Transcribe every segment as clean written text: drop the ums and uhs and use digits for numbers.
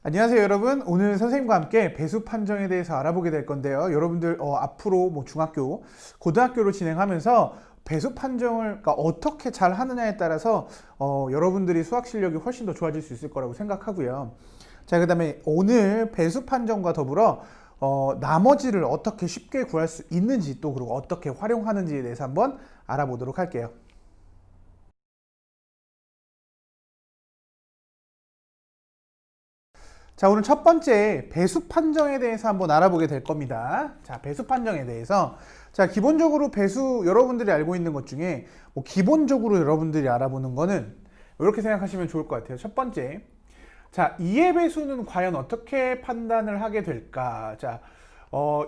안녕하세요 여러분. 오늘 선생님과 함께 배수 판정에 대해서 알아보게 될 건데요. 여러분들 앞으로 뭐 중학교, 고등학교로 진행하면서 배수 판정을 그러니까 어떻게 잘 하느냐에 따라서 여러분들이 수학 실력이 훨씬 더 좋아질 수 있을 거라고 생각하고요. 자, 그 다음에 오늘 배수 판정과 더불어 나머지를 어떻게 쉽게 구할 수 있는지 또 그리고 어떻게 활용하는지에 대해서 한번 알아보도록 할게요. 자, 오늘 첫 번째 배수 판정에 대해서 한번 알아보게 될 겁니다. 자, 배수 판정에 대해서 자, 기본적으로 배수 여러분들이 알고 있는 것 중에 뭐 기본적으로 여러분들이 알아보는 거는 이렇게 생각하시면 좋을 것 같아요. 첫 번째, 자, 이해 배수는 과연 어떻게 판단을 하게 될까? 자,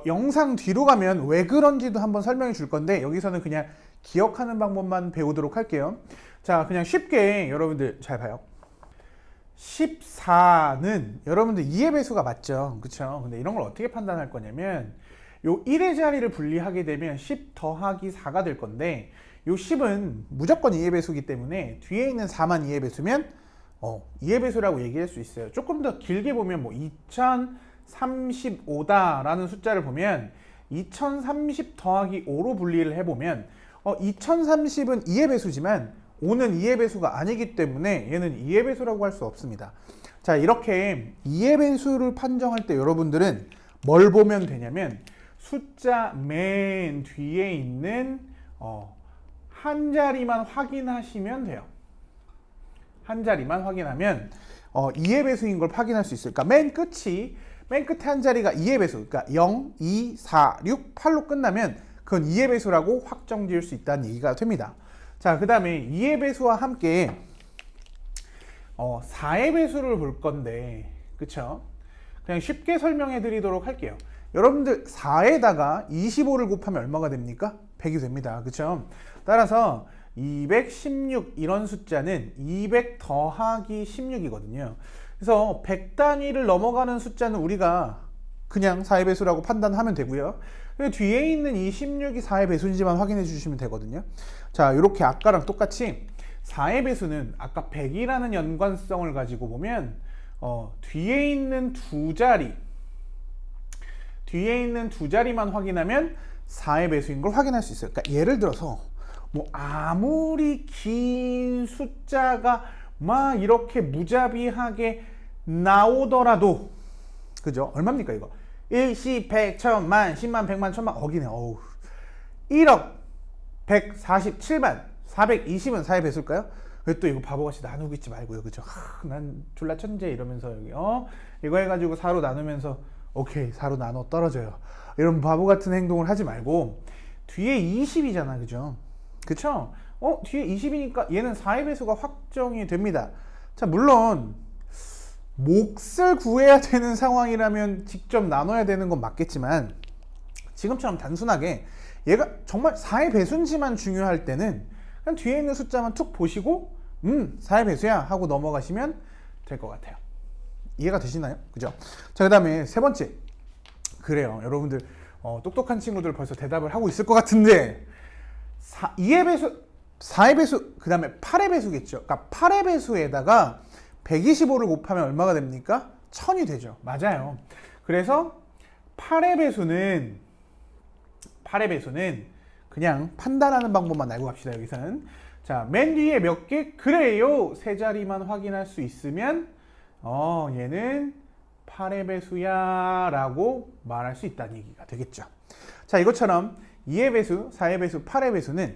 영상 뒤로 가면 왜 그런지도 한번 설명해 줄 건데 여기서는 그냥 기억하는 방법만 배우도록 할게요. 자, 그냥 쉽게 여러분들 잘 봐요. 14는 여러분들 2의 배수가 맞죠? 그쵸? 근데 이런 걸 어떻게 판단할 거냐면 요 1의 자리를 분리하게 되면 10 더하기 4가 될 건데 요 10은 무조건 2의 배수이기 때문에 뒤에 있는 4만 2의 배수면 2의 배수라고 얘기할 수 있어요. 조금 더 길게 보면 뭐 2035다 라는 숫자를 보면 2030 더하기 5로 분리를 해보면 2030은 2의 배수지만 5는 2의 배수가 아니기 때문에 얘는 2의 배수라고 할 수 없습니다. 자, 이렇게 2의 배수를 판정할 때 여러분들은 뭘 보면 되냐면 숫자 맨 뒤에 있는 한 자리만 확인하시면 돼요. 한 자리만 확인하면 2의 배수인 걸 확인할 수 있어요. 그러니까 맨 끝에 한 자리가 2의 배수, 그러니까 0, 2, 4, 6, 8로 끝나면 그건 2의 배수라고 확정 지을 수 있다는 얘기가 됩니다. 자, 그 다음에 2의 배수와 함께 4의 배수를 볼 건데, 그쵸? 그냥 쉽게 설명해 드리도록 할게요. 여러분들 4에다가 25를 곱하면 얼마가 됩니까? 100이 됩니다. 그쵸? 따라서 216 이런 숫자는 200 더하기 16이거든요. 그래서 100 단위를 넘어가는 숫자는 우리가 그냥 4의 배수라고 판단하면 되고요. 뒤에 있는 이 16이 4의 배수인지만 확인해 주시면 되거든요. 자, 이렇게 아까랑 똑같이 4의 배수는 아까 100이라는 연관성을 가지고 보면 뒤에 있는 두 자리만 확인하면 4의 배수인 걸 확인할 수 있어요. 그러니까 예를 들어서 뭐 아무리 긴 숫자가 막 이렇게 무자비하게 나오더라도, 그죠? 얼마입니까 이거? 1, 10, 100, 1000만, 10만, 100만, 1000만 어기네. 1억 147만 420은 4의 배수일까요? 왜 또 이거 바보같이 나누고 있지 말고요. 그죠? 난 졸라 천재 이러면서 여기 이거 해가지고 4로 나누면서 오케이 4로 나눠 떨어져요. 이런 바보 같은 행동을 하지 말고 뒤에 20이잖아. 그죠? 그쵸? 뒤에 20이니까 얘는 4의 배수가 확정이 됩니다. 자, 물론 몫을 구해야 되는 상황이라면 직접 나눠야 되는 건 맞겠지만 지금처럼 단순하게 얘가 정말 4의 배수인지만 중요할 때는 그냥 뒤에 있는 숫자만 툭 보시고 4의 배수야 하고 넘어가시면 될 것 같아요. 이해가 되시나요? 그죠? 자, 그 다음에 세 번째, 그래요 여러분들 똑똑한 친구들 벌써 대답을 하고 있을 것 같은데 2의 배수, 4의 배수, 그 다음에 8의 배수겠죠. 그러니까 8의 배수에다가 125를 곱하면 얼마가 됩니까? 1000이 되죠. 맞아요. 그래서 8의 배수는 그냥 판단하는 방법만 알고 갑시다. 여기서는 자, 맨 뒤에 몇 개? 그래요. 세 자리만 확인할 수 있으면 얘는 8의 배수야 라고 말할 수 있다는 얘기가 되겠죠. 자, 이것처럼 2의 배수, 4의 배수, 8의 배수는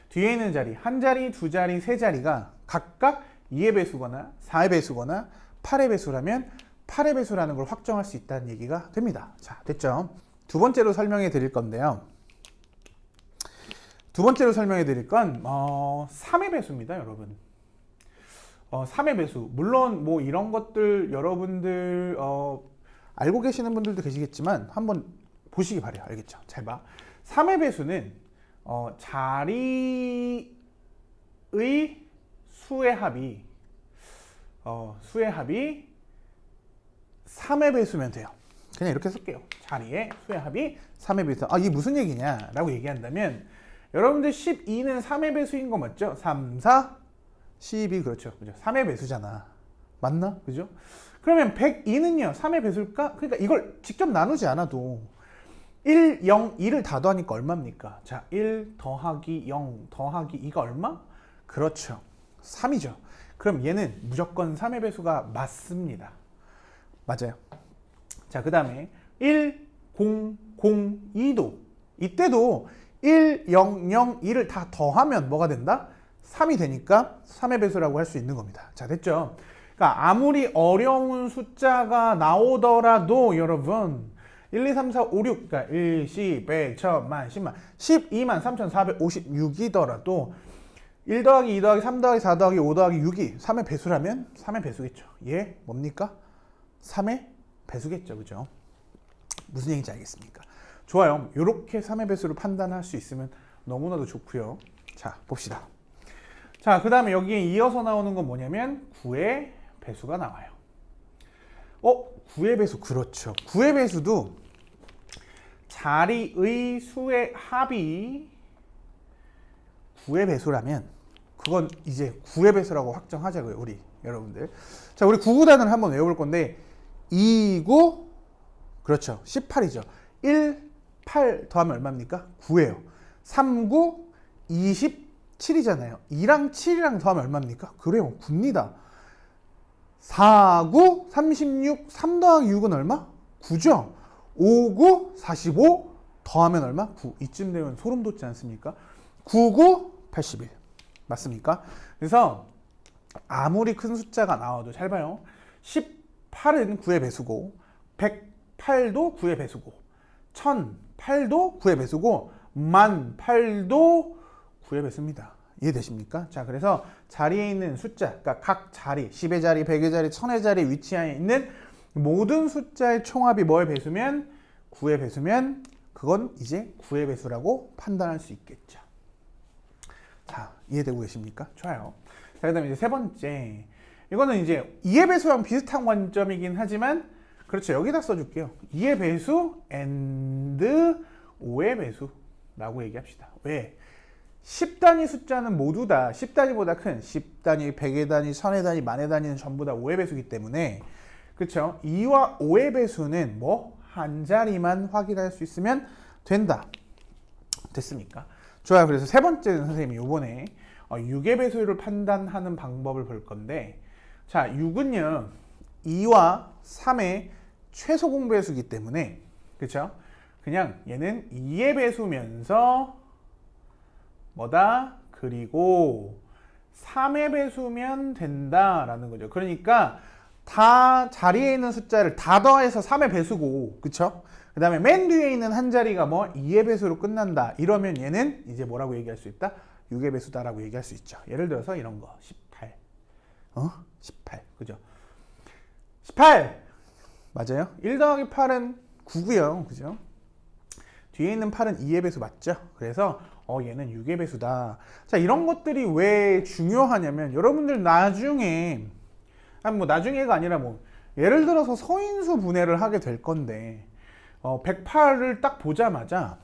뒤에 있는 자리, 한 자리, 두 자리, 세 자리가 각각 2의 배수거나 4의 배수거나 8의 배수라면 8의 배수라는 걸 확정할 수 있다는 얘기가 됩니다. 자, 됐죠? 두 번째로 설명해 드릴 건데요. 두 번째로 설명해 드릴 건 3의 배수입니다, 여러분. 3의 배수. 물론 뭐 이런 것들 여러분들 알고 계시는 분들도 계시겠지만 한번 보시기 바래요. 알겠죠? 잘 봐. 3의 배수는 자리의 수의 합이 3의 배수면 돼요. 그냥 이렇게 쓸게요. 자리의 수의 합이 3의 배수. 이게 무슨 얘기냐 라고 얘기한다면 여러분들 12는 3의 배수인 거 맞죠? 3, 4, 12 그렇죠. 그죠? 3의 배수잖아. 맞나? 그죠? 그러면 102는요 3의 배수일까? 그러니까 이걸 직접 나누지 않아도 1, 0, 2를 다 더하니까 얼마입니까? 자, 1 더하기 0 더하기 2가 얼마? 그렇죠, 3이죠. 그럼 얘는 무조건 3의 배수가 맞습니다. 맞아요. 자, 그 다음에 1, 0, 0, 2도 이때도 1, 0, 0, 2를 다 더하면 뭐가 된다? 3이 되니까 3의 배수라고 할 수 있는 겁니다. 자, 됐죠? 그러니까 아무리 어려운 숫자가 나오더라도 여러분 1, 2, 3, 4, 5, 6 그러니까 1, 10, 100, 1000만, 10만 12만 3456이더라도 1 더하기 2 더하기 3 더하기 4 더하기 5 더하기 6이 3의 배수라면 3의 배수겠죠. 얘 뭡니까? 3의 배수겠죠. 그죠? 무슨 얘기인지 알겠습니까? 좋아요. 이렇게 3의 배수를 판단할 수 있으면 너무나도 좋고요. 자, 봅시다. 자, 그 다음에 여기에 이어서 나오는 건 뭐냐면 9의 배수가 나와요. 9의 배수, 그렇죠. 9의 배수도 자리의 수의 합이 9의 배수라면 그건 이제 9의 배수라고 확정하자고요. 우리 여러분들. 자, 우리 9구단을 한번 외워볼 건데 2, 9, 그렇죠. 18이죠. 1, 8 더하면 얼마입니까? 9예요. 3, 9, 27이잖아요. 2랑 7이랑 더하면 얼마입니까? 그래요. 9입니다. 4, 9, 36, 3 더하기 6은 얼마? 9죠. 5, 9, 45 더하면 얼마? 9. 이쯤 되면 소름 돋지 않습니까? 9, 9, 81. 맞습니까? 그래서 아무리 큰 숫자가 나와도 잘 봐요. 18은 9의 배수고 108도 9의 배수고 1008도 9의 배수고 1008도 9의 배수입니다. 이해되십니까? 자, 그래서 자리에 있는 숫자, 그러니까 각 자리, 10의 자리, 100의 자리, 1000의 자리에 위치해 있는 모든 숫자의 총합이 뭐의 배수면? 9의 배수면 그건 이제 9의 배수라고 판단할 수 있겠죠. 자, 이해되고 계십니까? 좋아요. 자, 그 다음에 이제 세 번째. 이거는 이제 2의 배수랑 비슷한 관점이긴 하지만 그렇죠. 여기다 써줄게요. 2의 배수 and 5의 배수라고 얘기합시다. 왜? 10단위 숫자는 모두 다 10단위보다 큰 10단위, 100의 단위, 1000의 단위, 만의 단위는 전부 다 5의 배수이기 때문에 그렇죠. 2와 5의 배수는 뭐? 한 자리만 확인할 수 있으면 된다. 됐습니까? 좋아요. 그래서 세 번째는 선생님이 이번에 6의 배수를 판단하는 방법을 볼 건데 자, 6은요 2와 3의 최소 공배수이기 때문에 그렇죠? 그냥 얘는 2의 배수면서 뭐다? 그리고 3의 배수면 된다라는 거죠. 그러니까 다 자리에 있는 숫자를 다 더해서 3의 배수고 그쵸? 그 다음에 맨 뒤에 있는 한 자리가 뭐 2의 배수로 끝난다. 이러면 얘는 이제 뭐라고 얘기할 수 있다? 6의 배수다라고 얘기할 수 있죠. 예를 들어서 이런 거 18 18 그죠? 18 맞아요? 1 더하기 8은 9고요. 그죠? 뒤에 있는 8은 2의 배수 맞죠? 그래서 얘는 6의 배수다. 자, 이런 것들이 왜 중요하냐면 여러분들 나중에 뭐 나중에가 아니라 뭐 예를 들어서 서인수 분해를 하게 될 건데 108을 딱 보자마자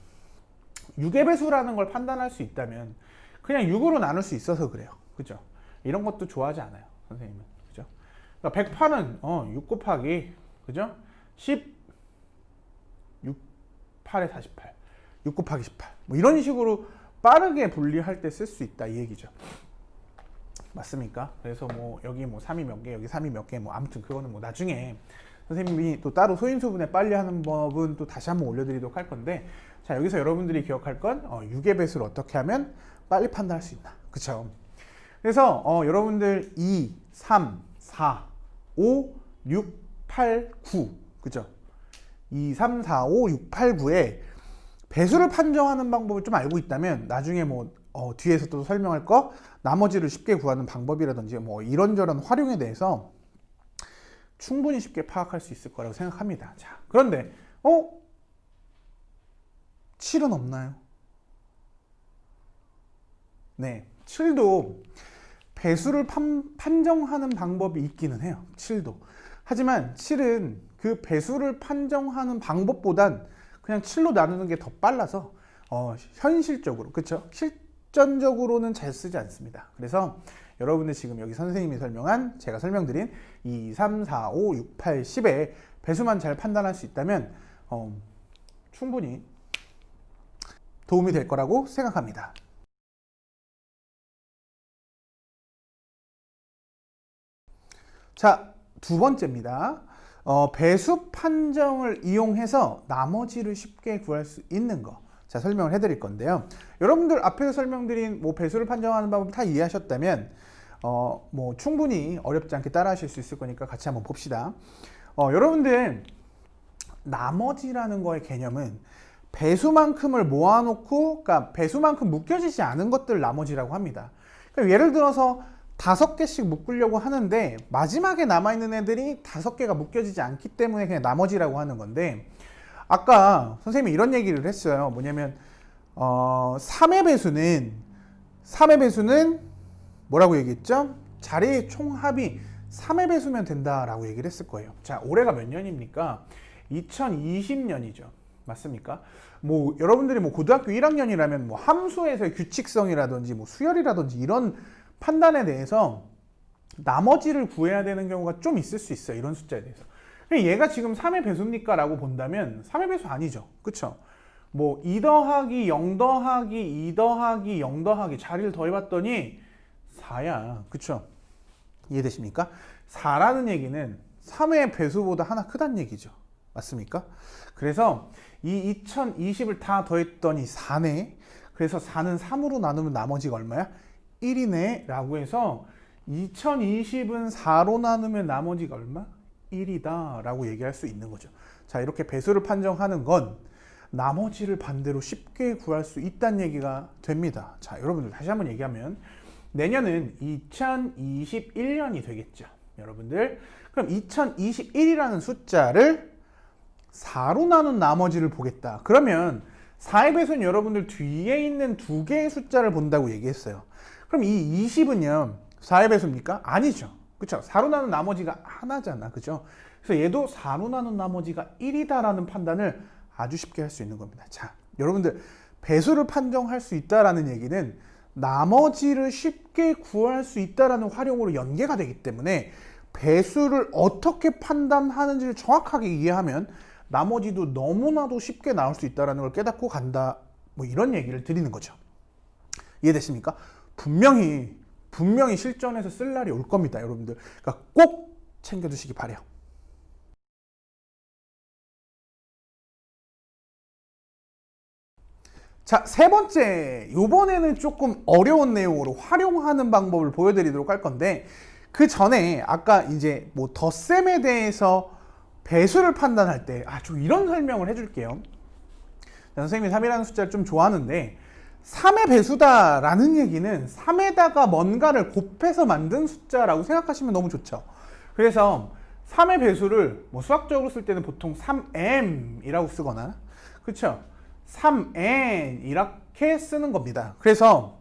6의 배수라는 걸 판단할 수 있다면 그냥 6으로 나눌 수 있어서 그래요. 그죠? 이런 것도 좋아하지 않아요. 선생님은. 그죠? 그러니까 108은 6 곱하기 그죠? 10 6 8에 48 6 곱하기 18 뭐 이런 식으로 빠르게 분리할 때 쓸 수 있다 이 얘기죠. 맞습니까? 그래서 뭐 여기 뭐 3이 몇 개, 여기 3이 몇 개, 뭐 아무튼 그거는 뭐 나중에 선생님이 또 따로 소인수분해 빨리 하는 법은 또 다시 한번 올려드리도록 할 건데 자, 여기서 여러분들이 기억할 건 6의 배수를 어떻게 하면 빨리 판단할 수 있나. 그쵸? 그래서 여러분들 2, 3, 4, 5, 6, 8, 9 그죠? 2, 3, 4, 5, 6, 8, 9에 배수를 판정하는 방법을 좀 알고 있다면 나중에 뭐 뒤에서 또 설명할 거 나머지를 쉽게 구하는 방법이라든지 뭐 이런저런 활용에 대해서 충분히 쉽게 파악할 수 있을 거라고 생각합니다. 자, 그런데 7은 없나요? 네, 7도 배수를 판정하는 방법이 있기는 해요. 7도. 하지만 7은 그 배수를 판정하는 방법보단 그냥 7로 나누는 게 더 빨라서 현실적으로 그렇죠? 실전적으로는 잘 쓰지 않습니다. 그래서 여러분들 지금 여기 선생님이 설명한 제가 설명드린 2, 3, 4, 5, 6, 8, 10의 배수만 잘 판단할 수 있다면 충분히 도움이 될 거라고 생각합니다. 자, 두 번째입니다. 배수 판정을 이용해서 나머지를 쉽게 구할 수 있는 거. 자, 설명을 해드릴 건데요. 여러분들 앞에서 설명드린 뭐 배수를 판정하는 방법 다 이해하셨다면 뭐 충분히 어렵지 않게 따라하실 수 있을 거니까 같이 한번 봅시다. 여러분들 나머지라는 거의 개념은 배수만큼을 모아놓고, 그러니까 배수만큼 묶여지지 않은 것들 나머지라고 합니다. 그러니까 예를 들어서 5개씩 묶으려고 하는데 마지막에 남아있는 애들이 5개가 묶여지지 않기 때문에 그냥 나머지라고 하는 건데, 아까 선생님이 이런 얘기를 했어요. 뭐냐면 3의 배수는 뭐라고 얘기했죠? 자리의 총합이 3의 배수면 된다라고 얘기를 했을 거예요. 자, 올해가 몇 년입니까? 2020년이죠. 맞습니까? 뭐 여러분들이 뭐 고등학교 1학년이라면 뭐 함수에서의 규칙성이라든지 뭐 수열이라든지 이런 판단에 대해서 나머지를 구해야 되는 경우가 좀 있을 수 있어요. 이런 숫자에 대해서. 얘가 지금 3의 배수입니까? 라고 본다면 3의 배수 아니죠. 그쵸? 뭐 2 더하기 0 더하기 2 더하기 0 더하기 자리를 더해봤더니 4야. 그쵸? 이해되십니까? 4라는 얘기는 3의 배수보다 하나 크다는 얘기죠. 맞습니까? 그래서 이 2020을 다 더했더니 4네. 그래서 4는 3으로 나누면 나머지가 얼마야? 1이네 라고 해서 2020은 4로 나누면 나머지가 얼마? 1이다 라고 얘기할 수 있는 거죠. 자, 이렇게 배수를 판정하는 건 나머지를 반대로 쉽게 구할 수 있다는 얘기가 됩니다. 자, 여러분들 다시 한번 얘기하면 내년은 2021년이 되겠죠. 여러분들 그럼 2021이라는 숫자를 4로 나눈 나머지를 보겠다. 그러면 4의 배수는 여러분들 뒤에 있는 두 개의 숫자를 본다고 얘기했어요. 그럼 이 20은요 4의 배수입니까? 아니죠. 그쵸? 4로 나눈 나머지가 하나잖아. 그죠? 그래서 얘도 4로 나눈 나머지가 1이다라는 판단을 아주 쉽게 할 수 있는 겁니다. 자, 여러분들 배수를 판정할 수 있다라는 얘기는 나머지를 쉽게 구할 수 있다라는 활용으로 연계가 되기 때문에 배수를 어떻게 판단하는지를 정확하게 이해하면 나머지도 너무나도 쉽게 나올 수 있다는 걸 깨닫고 간다. 뭐 이런 얘기를 드리는 거죠. 이해되십니까? 분명히 실전에서 쓸 날이 올 겁니다. 여러분들. 그러니까 꼭 챙겨두시기 바래요. 자, 세 번째. 이번에는 조금 어려운 내용으로 활용하는 방법을 보여드리도록 할 건데, 그 전에 아까 이제 뭐 덧셈에 대해서 배수를 판단할 때 좀 이런 설명을 해줄게요. 선생님이 3이라는 숫자를 좀 좋아하는데 3의 배수다라는 얘기는 3에다가 뭔가를 곱해서 만든 숫자라고 생각하시면 너무 좋죠. 그래서 3의 배수를 뭐 수학적으로 쓸 때는 보통 3m이라고 쓰거나, 그렇죠? 3n 이렇게 쓰는 겁니다. 그래서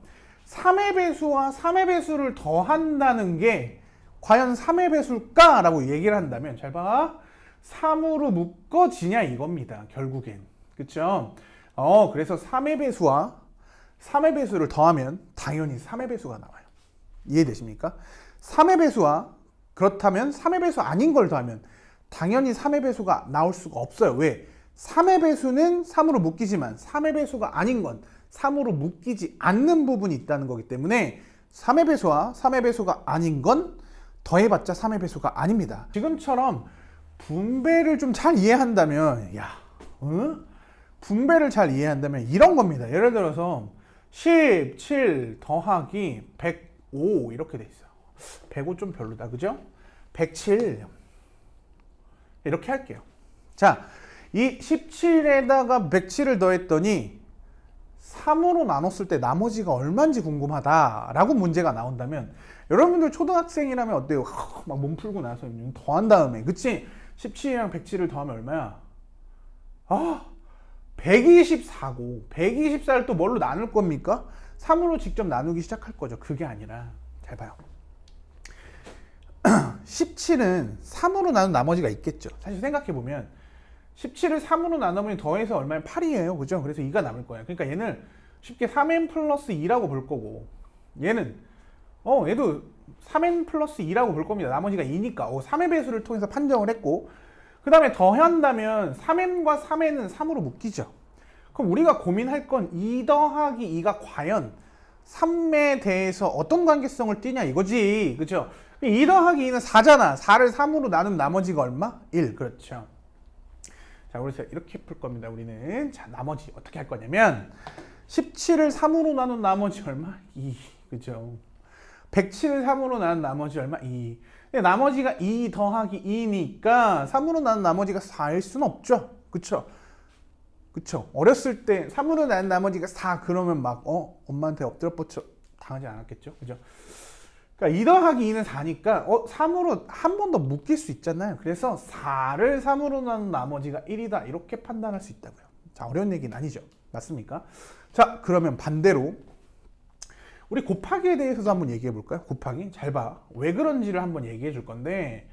3의 배수와 3의 배수를 더한다는 게 과연 3의 배수일까? 라고 얘기를 한다면 잘 봐. 3으로 묶어지냐 이겁니다. 결국엔. 그쵸? 그래서 3의 배수와 3의 배수를 더하면 당연히 3의 배수가 나와요. 이해되십니까? 3의 배수와 그렇다면 3의 배수 아닌 걸 더하면 당연히 3의 배수가 나올 수가 없어요. 왜? 3의 배수는 3으로 묶이지만 3의 배수가 아닌 건 3으로 묶이지 않는 부분이 있다는 거기 때문에 3의 배수와 3의 배수가 아닌 건 더해봤자 3의 배수가 아닙니다. 지금처럼 분배를 좀 잘 이해한다면 분배를 잘 이해한다면 이런 겁니다. 예를 들어서 17 더하기 105 이렇게 돼 있어요. 105 좀 별로다. 그죠? 107 이렇게 할게요. 자, 이 17에다가 107을 더했더니 3으로 나눴을 때 나머지가 얼마인지 궁금하다라고 문제가 나온다면 여러분들 초등학생이라면 어때요? 막 몸 풀고 나서 더한 다음에, 그치? 17이랑 107을 더하면 얼마야? 124고 124를 또 뭘로 나눌 겁니까? 3으로 직접 나누기 시작할 거죠. 그게 아니라 잘 봐요. 17은 3으로 나눈 나머지가 있겠죠. 사실 생각해보면 17을 3으로 나누면 더해서 얼마면 8이에요. 그죠? 그래서 2가 남을 거예요. 그러니까 얘는 쉽게 3n 플러스 2라고 볼 거고, 얘는 얘도 3n 플러스 2라고 볼 겁니다. 나머지가 2니까 3의 배수를 통해서 판정을 했고, 그 다음에 더한다면 3n과 3n은 3으로 묶이죠. 그럼 우리가 고민할 건 2 더하기 2가 과연 3에 대해서 어떤 관계성을 띠냐 이거지. 그죠? 2 더하기 2는 4잖아. 4를 3으로 나눈 나머지가 얼마? 1. 그렇죠. 자, 그래서 이렇게 풀 겁니다. 우리는. 자, 나머지 어떻게 할 거냐면 17을 3으로 나눈 나머지 얼마? 2. 그죠? 107을 3으로 나눈 나머지 얼마? 2. 근데 나머지가 2 더하기 2니까 3으로 나눈 나머지가 4일 수는 없죠. 그쵸? 그쵸? 어렸을 때 3으로 나눈 나머지가 4 그러면 막 엄마한테 엎드려 뻗쳐 당하지 않았겠죠? 그죠? 그러니까 2 더하기 2는 4니까 3으로 한 번 더 묶일 수 있잖아요. 그래서 4를 3으로 나눈 나머지가 1이다. 이렇게 판단할 수 있다고요. 자, 어려운 얘기는 아니죠. 맞습니까? 자, 그러면 반대로 우리 곱하기에 대해서도 한번 얘기해 볼까요? 곱하기. 잘 봐. 왜 그런지를 한번 얘기해 줄 건데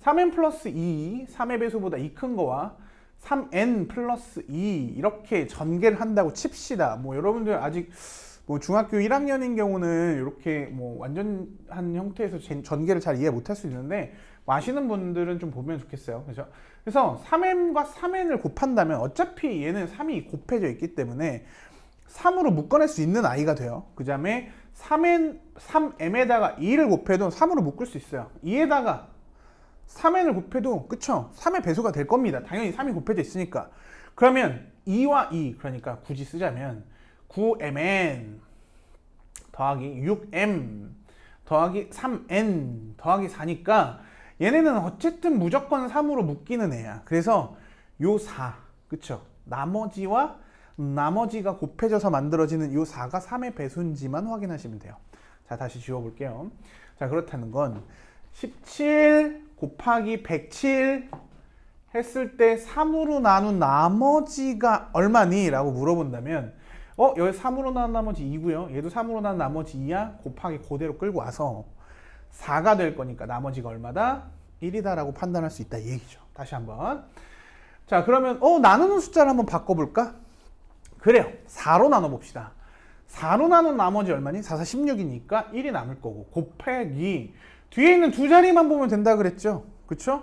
3n 플러스 2, 3의 배수보다 2 큰 거와 3n 플러스 2 이렇게 전개를 한다고 칩시다. 뭐 여러분들 아직 뭐 중학교 1학년인 경우는 이렇게 뭐 완전한 형태에서 전개를 잘 이해 못할 수 있는데 뭐 아시는 분들은 좀 보면 좋겠어요. 그죠? 그래서 3n과 3n을 곱한다면 어차피 얘는 3이 곱해져 있기 때문에 3으로 묶어낼 수 있는 아이가 돼요. 그 다음에 3m에다가 2를 곱해도 3으로 묶을 수 있어요. 2에다가 3n을 곱해도 그쵸? 3의 배수가 될 겁니다. 당연히 3이 곱해져 있으니까. 그러면 2와 2 그러니까 굳이 쓰자면 9mn 더하기 6m 더하기 3n 더하기 4니까 얘네는 어쨌든 무조건 3으로 묶이는 애야. 그래서 요 4 그쵸? 나머지가 곱해져서 만들어지는 요 4가 3의 배수인지만 확인하시면 돼요. 자, 다시 지워볼게요. 자, 그렇다는 건 17 곱하기 107 했을 때 3으로 나눈 나머지가 얼마니? 라고 물어본다면 여기 3으로 나눈 나머지 2고요. 얘도 3으로 나눈 나머지 2야. 곱하기 그대로 끌고 와서 4가 될 거니까 나머지가 얼마다? 1이다 라고 판단할 수 있다 이 얘기죠. 다시 한번. 자, 그러면 나누는 숫자를 한번 바꿔볼까? 그래요. 4로 나눠봅시다. 4로 나눈 나머지 얼마니? 4, 4, 16이니까 1이 남을 거고 곱하기 뒤에 있는 두 자리만 보면 된다 그랬죠? 그쵸?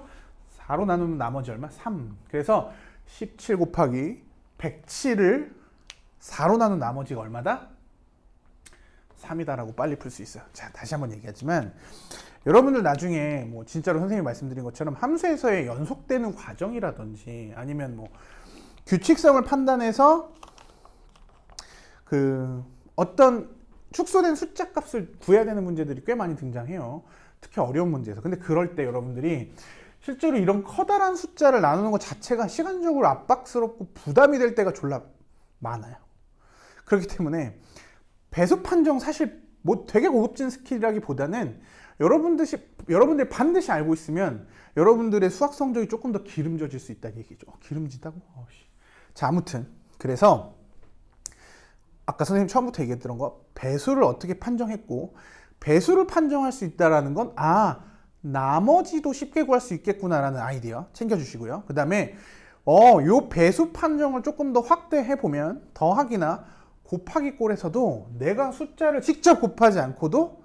4로 나누면 나머지 얼마? 3. 그래서 17 곱하기 107을 4로 나눈 나머지가 얼마다? 3이다 라고 빨리 풀 수 있어요. 자, 다시 한번 얘기하지만 여러분들 나중에 뭐 진짜로 선생님이 말씀드린 것처럼 함수에서의 연속되는 과정이라든지 아니면 뭐 규칙성을 판단해서 어떤 축소된 숫자 값을 구해야 되는 문제들이 꽤 많이 등장해요. 특히 어려운 문제에서. 근데 그럴 때 여러분들이 실제로 이런 커다란 숫자를 나누는 것 자체가 시간적으로 압박스럽고 부담이 될 때가 졸라 많아요. 그렇기 때문에 배수 판정 사실 뭐 되게 고급진 스킬이라기보다는 여러분들이 반드시 알고 있으면 여러분들의 수학 성적이 조금 더 기름져질 수 있다는 얘기죠. 기름지다고? 자, 아무튼 그래서 아까 선생님 처음부터 얘기했던 거 배수를 어떻게 판정했고 배수를 판정할 수 있다는 건 나머지도 쉽게 구할 수 있겠구나라는 아이디어 챙겨주시고요. 그 다음에 요 배수 판정을 조금 더 확대해 보면 더하기나 곱하기 꼴에서도 내가 숫자를 직접 곱하지 않고도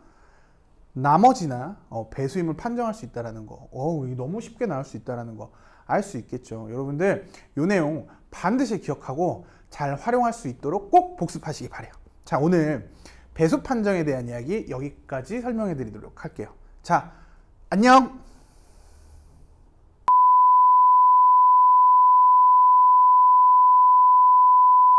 나머지나 배수임을 판정할 수 있다는 거. 너무 쉽게 나올 수 있다는 거 알 수 있겠죠. 여러분들 요 내용 반드시 기억하고 잘 활용할 수 있도록 꼭 복습하시기 바래요. 자, 오늘 배수 판정에 대한 이야기 여기까지 설명해 드리도록 할게요. 자, 안녕!